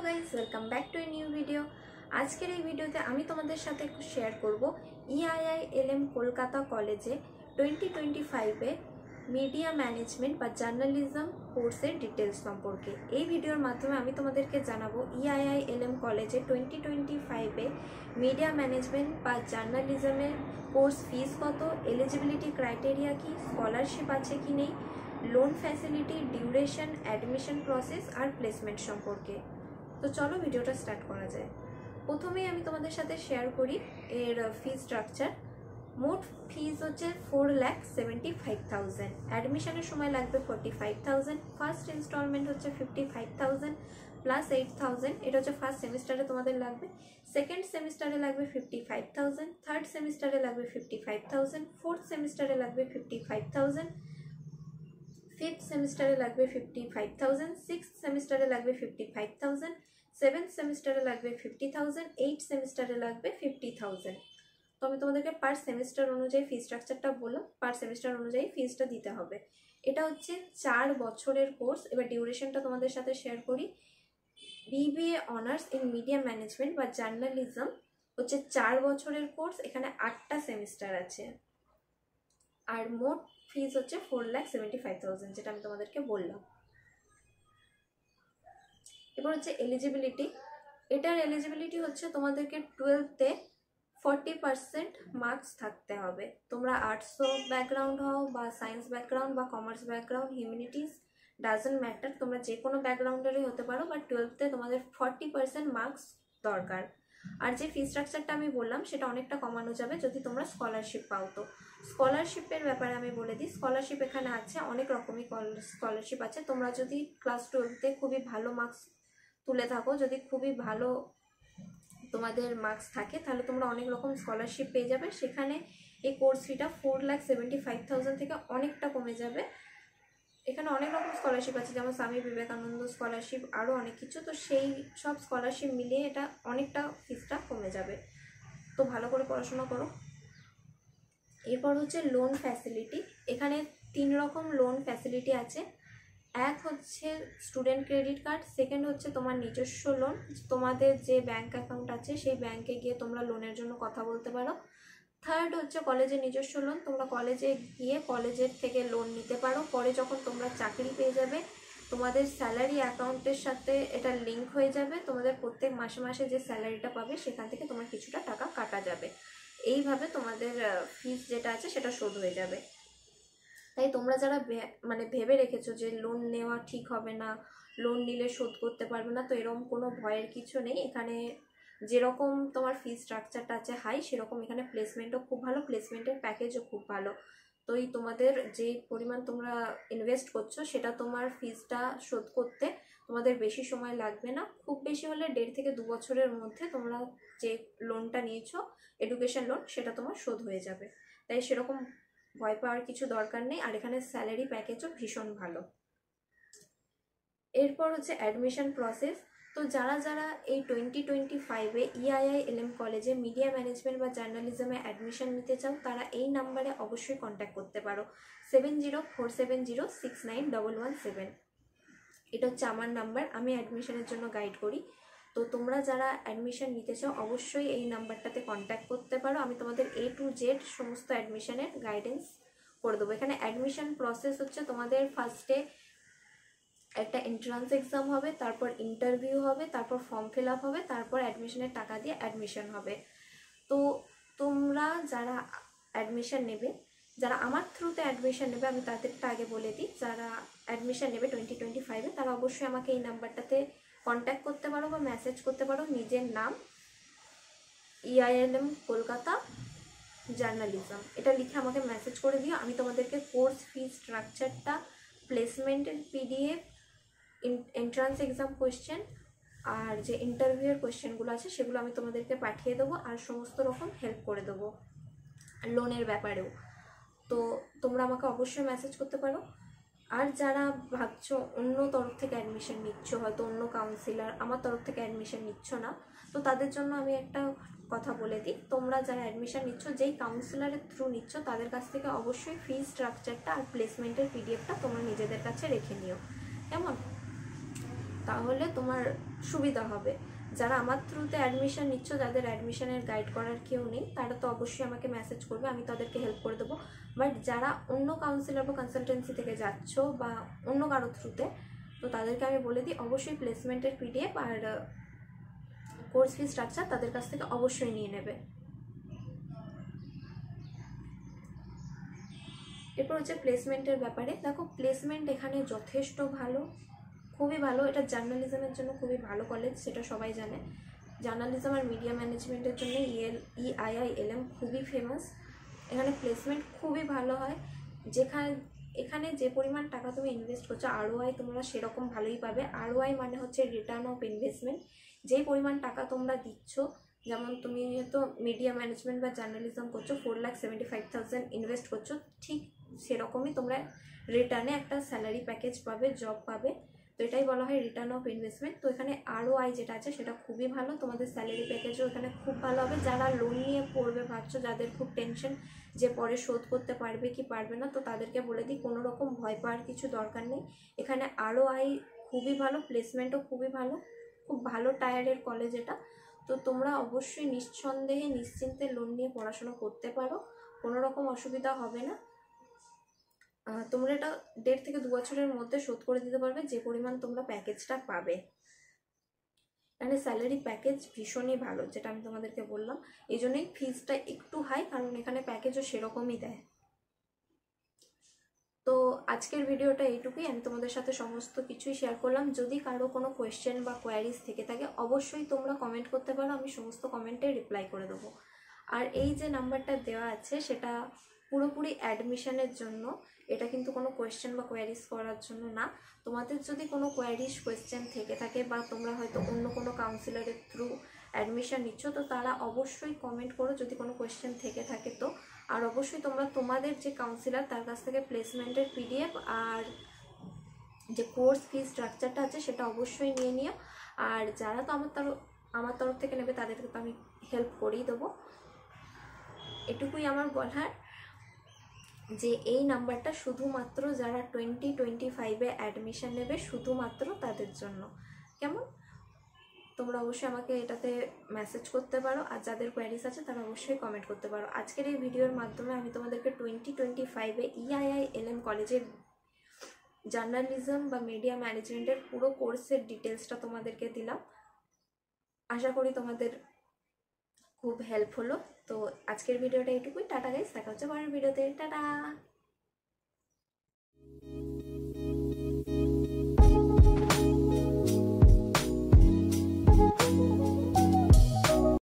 Guys, welcome back to a new video. আজকের এই ভিডিওতে আমি তোমাদের সাথে একটু শেয়ার করব EIILM কলকাতা কলেজে 2025-এ মিডিয়া ম্যানেজমেন্ট বা জার্নালিজম কোর্সের ডিটেলস সম্পর্কে। এই ভিডিওর মাধ্যমে আমি তোমাদেরকে জানাবো EIILM কলেজে 2025-এ মিডিয়া ম্যানেজমেন্ট বা জার্নালিজমের কোর্স ফিস কত, এলিজিবিলিটি ক্রাইটেরিয়া কি, স্কলারশিপ আছে কি নেই, loan facility, duration, admission process আর প্লেসমেন্ট সম্পর্কে। তো চলো ভিডিওটা স্টার্ট করা যায়। প্রথমেই আমি তোমাদের সাথে শেয়ার করি এর ফি স্ট্রাকচার। মোট ফিস হচ্ছে 4,75,000। অ্যাডমিশনের সময় লাগবে 45,000। ফার্স্ট ইনস্টলমেন্ট হচ্ছে 55,000 প্লাস 8,000। এটা হচ্ছে ফার্স্ট সেমিস্টারে তোমাদের লাগবে। সেকেন্ড সেমিস্টারে লাগবে 55,000। থার্ড সেমিস্টারে লাগবে 55,000। ফোর্থ সেমিস্টারে লাগবে 55,000। ফিফথ সেমিস্টারে লাগবে 55,000। সিক্সথ সেমিস্টারে লাগবে 55,000। সেভেন্থ সেমিস্টারে লাগবে 50,000। এইট সেমিস্টারে লাগবে 50,000। তো আমি তোমাদেরকে পার সেমিস্টার অনুযায়ী ফি স্ট্রাকচারটা বললাম, পার সেমিস্টার অনুযায়ী ফিসটা দিতে হবে। এটা হচ্ছে 4 বছরের কোর্স। এবার ডিউরেশনটা তোমাদের সাথে শেয়ার করি। BBA honours in media management বা জার্নালিজম হচ্ছে 4 বছরের কোর্স। এখানে 8টা সেমিস্টার আছে আর মোট ফিস হচ্ছে 4,75,000, যেটা আমি তোমাদেরকে বললাম। এবার হচ্ছে এলিজিবিলিটি। এটার এলিজিবিলিটি হচ্ছে তোমাদেরকে 12তে 40% মার্কস থাকতে হবে। তোমরা আর্টস ব্যাকগ্রাউন্ড হও বা সায়েন্স ব্যাকগ্রাউন্ড বা commerce background, humanities, doesn't matter, তোমরা যে কোনো ব্যাকগ্রাউন্ডেরই হতে পারো, বাট 12তে তোমাদের 40% মার্কস দরকার। আর যে ফি স্ট্রাকচারটা আমি বললাম সেটা অনেকটা কমানো যাবে যদি তোমরা স্কলারশিপ পাও। তো স্কলারশিপের ব্যাপারে আমি বলে দিই, স্কলারশিপ এখানে আছে, অনেক রকমই স্কলারশিপ আছে। তোমরা যদি ক্লাস 12তে খুবই ভালো মার্কস তুলে থাকো, যদি খুবই ভালো তোমাদের মার্কস থাকে, তাহলে তোমরা অনেক রকম স্কলারশিপ পেয়ে যাবে। সেখানে এই কোর্স ফিটা 4,75,000 থেকে অনেকটা কমে যাবে। এখানে অনেক রকম স্কলারশিপ আছে, যেমন স্বামী বিবেকানন্দ স্কলারশিপ, আরও অনেক কিছু। তো সেই সব স্কলারশিপ মিলিয়ে এটা অনেকটা ফিসটা কমে যাবে। তো ভালো করে পড়াশোনা করো। এরপর হচ্ছে লোন ফ্যাসিলিটি। এখানে 3 রকম লোন ফ্যাসিলিটি আছে। এক হচ্ছে স্টুডেন্ট ক্রেডিট কার্ড, সেকেন্ড হচ্ছে তোমার নিজস্ব লোন, তোমাদের যে ব্যাংক অ্যাকাউন্ট আছে সেই ব্যাংকে গিয়ে তোমরা লোনের জন্য কথা বলতে পারো। থার্ড হচ্ছে কলেজের নিজস্ব লোন, তোমরা কলেজে গিয়ে কলেজের থেকে লোন নিতে পারো। পরে যখন তোমরা চাকরি পেয়ে যাবে, তোমাদের স্যালারি অ্যাকাউন্টের সাথে এটা লিঙ্ক হয়ে যাবে। তোমাদের প্রত্যেক মাসে মাসে যে স্যালারিটা পাবে সেখান থেকে তোমার কিছুটা টাকা কাটা যাবে। এইভাবে তোমাদের ফিস যেটা আছে সেটা শোধ হয়ে যাবে। তাই তোমরা যারা ভেবে রেখেছো যে লোন নেওয়া ঠিক হবে না, লোন নিলে শোধ করতে পারবে না, তো এরকম কোনো ভয়ের কিছু নেই। এখানে যেরকম তোমার ফি স্ট্রাকচারটা আছে হাই, সেরকম এখানে প্লেসমেন্টও খুব ভালো, প্লেসমেন্টের প্যাকেজও খুব ভালো। তো এই তোমাদের যে পরিমাণ তোমরা ইনভেস্ট করছো সেটা তোমার ফিসটা শোধ করতে তোমাদের বেশি সময় লাগবে না। খুব বেশি হলে 1.5 থেকে 2 বছরের মধ্যে তোমরা যে লোনটা নিয়েছো এডুকেশন লোন, সেটা তোমার শোধ হয়ে যাবে। তাই সেরকম ভয় পাওয়ার কিছু দরকার নেই। আর এখানে স্যালারি প্যাকেজও ভীষণ ভালো। এরপর হচ্ছে অ্যাডমিশন প্রসেস। তো যারা যারা এই 2025-এ EIILM কলেজে মিডিয়া ম্যানেজমেন্ট বা জার্নালিজমে অ্যাডমিশন নিতে চাও, তারা এই নাম্বারে অবশ্যই কন্ট্যাক্ট করতে পারো, 7047069117। এটা হচ্ছে আমার নাম্বার, আমি অ্যাডমিশনের জন্য গাইড করি। তো তোমরা যারা অ্যাডমিশন নিতে চাও অবশ্যই এই নাম্বারটাতে কন্ট্যাক্ট করতে পারো। আমি তোমাদের A to Z সমস্ত অ্যাডমিশনের গাইডেন্স করে দেবো। এখানে অ্যাডমিশন প্রসেস হচ্ছে তোমাদের ফার্স্টে একটা এন্ট্রান্স এক্সাম হবে, তারপর ইন্টারভিউ হবে, তারপর ফর্ম ফিল আপ হবে, তারপর অ্যাডমিশনের টাকা দিয়ে অ্যাডমিশন হবে। তো তোমরা যারা অ্যাডমিশন নেবে, যারা আমার থ্রুতে অ্যাডমিশন নেবে, আমি তাদেরটা আগে বলে দিই। যারা অ্যাডমিশন নেবে 2025-এ, তারা অবশ্যই আমাকে এই নাম্বারটাতে কন্ট্যাক্ট করতে পারো বা মেসেজ করতে পারো, নিজের নাম, EIILM কলকাতা জার্নালিজম, এটা লিখে আমাকে মেসেজ করে দিও। আমি তোমাদেরকে কোর্স ফি স্ট্রাকচারটা, প্লেসমেন্টের PDF, এন্ট্রান্স এক্সাম কোয়েশ্চেন আর যে ইন্টারভিউয়ের কোয়েশ্চেনগুলো আছে সেগুলো আমি তোমাদেরকে পাঠিয়ে দেবো, আর সমস্ত রকম হেল্প করে দেবো লোনের ব্যাপারেও। তো তোমরা আমাকে অবশ্যই মেসেজ করতে পারো। আর যারা ভাবছো অন্য তরফ থেকে অ্যাডমিশন নিচ্ছ, হয়তো অন্য কাউন্সিলার, আমার তরফ থেকে অ্যাডমিশন নিচ্ছ না, তো তাদের জন্য আমি একটা কথা বলে দিই। তোমরা যারা অ্যাডমিশন নিচ্ছ, যেই কাউন্সিলারের থ্রু নিচ্ছ, তাদের কাছ থেকে অবশ্যই ফি স্ট্রাকচারটা আর প্লেসমেন্টের PDFটা তোমরা নিজেদের কাছে রেখে নিও, কেমন? তাহলে তোমার সুবিধা হবে। যারা আমার থ্রুতে অ্যাডমিশন নিচ্ছ, যাদের অ্যাডমিশনের গাইড করার কেউ নেই, তারা তো অবশ্যই আমাকে মেসেজ করবে, আমি তাদেরকে হেল্প করে দেবো। বাট যারা অন্য কাউন্সিলর বা কনসালটেন্সি থেকে যাচ্ছ বা অন্য কারো থ্রুতে, তো তাদেরকে আমি বলে দিই অবশ্যই প্লেসমেন্টের পিডিএফ আর কোর্স ফি স্ট্রাকচার তাদের কাছ থেকে অবশ্যই নিয়ে নেবে। এরপর হচ্ছে প্লেসমেন্টের ব্যাপারে। দেখো প্লেসমেন্ট এখানে যথেষ্ট ভালো, খুবই ভালো। এটা জার্নালিজমের জন্য খুবই ভালো কলেজ, সেটা সবাই জানে। জার্নালিজম আর মিডিয়া ম্যানেজমেন্টের জন্য EIILM খুবই ফেমাস। এখানে প্লেসমেন্ট খুবই ভালো হয়। এখানে যে পরিমাণ টাকা তুমি ইনভেস্ট করছো, ROI তোমরা সেরকম ভালোই পাবে। ROI মানে হচ্ছে রিটার্ন অফ ইনভেস্টমেন্ট। যেই পরিমাণ টাকা তোমরা দিচ্ছ, যেমন তুমি তো মিডিয়া ম্যানেজমেন্ট বা জার্নালিজম করছো, 4,75,000 ইনভেস্ট করছো, ঠিক সেরকমই তোমরা রিটার্নে একটা স্যালারি প্যাকেজ পাবে, জব পাবে। তো এটাই বলা হয় রিটার্ন অফ ইনভেস্টমেন্ট। তো এখানে ROI যেটা আছে সেটা খুবই ভালো, তোমাদের স্যালারি প্যাকেজও এখানে খুব ভালো হবে। যারা লোন নিয়ে পড়বে ভাবছো, যাদের খুব টেনশন যে পরে শোধ করতে পারবে কি পারবে না, তো তাদেরকে বলে দিই কোনো রকম ভয় পাওয়ার কিছু দরকার নেই। এখানে ROI খুবই ভালো, প্লেসমেন্টও খুবই ভালো, খুব ভালো টায়ারের কলেজ এটা। তো তোমরা অবশ্যই নিঃসন্দেহে নিশ্চিন্তে লোন নিয়ে পড়াশোনা করতে পারো, কোনো রকম অসুবিধা হবে না। তোমরা এটা 1.5 থেকে 2 বছরের মধ্যে শোধ করে দিতে পারবে, যে পরিমাণ তোমরা প্যাকেজটা পাবে। এখানে স্যালারি প্যাকেজ ভীষণই ভালো, যেটা আমি তোমাদেরকে বললাম। এই জন্যই ফিজটা একটু হাই, কারণ এখানে প্যাকেজও সেরকমই দেয়। তো আজকের ভিডিওটা এইটুকুই, আমি তোমাদের সাথে সমস্ত কিছুই শেয়ার করলাম। যদি কারো কোনো কোয়েশ্চেন বা কোয়ারিজ থেকে থাকে অবশ্যই তোমরা কমেন্ট করতে পারো, আমি সমস্ত কমেন্টে রিপ্লাই করে দেবো। আর এই যে নাম্বারটা দেওয়া আছে সেটা পুরোপুরি অ্যাডমিশনের জন্য, এটা কিন্তু কোনো কোয়েশ্চেন বা কোয়ারিজ করার জন্য না। তোমাদের যদি কোনো কোয়ারিজ কোয়েশ্চেন থেকে থাকে বা তোমরা হয়তো অন্য কোনো কাউন্সিলরের থ্রু অ্যাডমিশন নিচ্ছ, তো তারা অবশ্যই কমেন্ট করো যদি কোনো কোয়েশ্চেন থেকে থাকে। তো আর অবশ্যই তোমরা তোমাদের যে কাউন্সিলর তার কাছ থেকে প্লেসমেন্টের পিডিএফ আর যে কোর্স ফি স্ট্রাকচারটা আছে সেটা অবশ্যই নিয়ে নিও। আর যারা তো আমার তরফ থেকে নেবে তাদেরকে তো আমি হেল্প করেই দেবো। এটুকুই আমার বলার, যে এই নাম্বারটা শুধুমাত্র যারা 2025-এ অ্যাডমিশন নেবে শুধুমাত্র তাদের জন্য। কেমন? তোমরা অবশ্যই আমাকে এটাতে মেসেজ করতে পারো, আর যাদের কোয়ারিজ আছে তারা অবশ্যই কমেন্ট করতে পারো। আজকের এই ভিডিওর মাধ্যমে আমি তোমাদেরকে 2025-এ EIILM কলেজের জার্নালিজম বা মিডিয়া ম্যানেজমেন্টের পুরো কোর্সের ডিটেলসটা তোমাদেরকে দিলাম। আশা করি তোমাদের খুব হেল্প হলো। তো আজকের ভিডিওটা এইটুকুই। টাটা গাইস, দেখা হচ্ছে পরের ভিডিওতে। টাটা।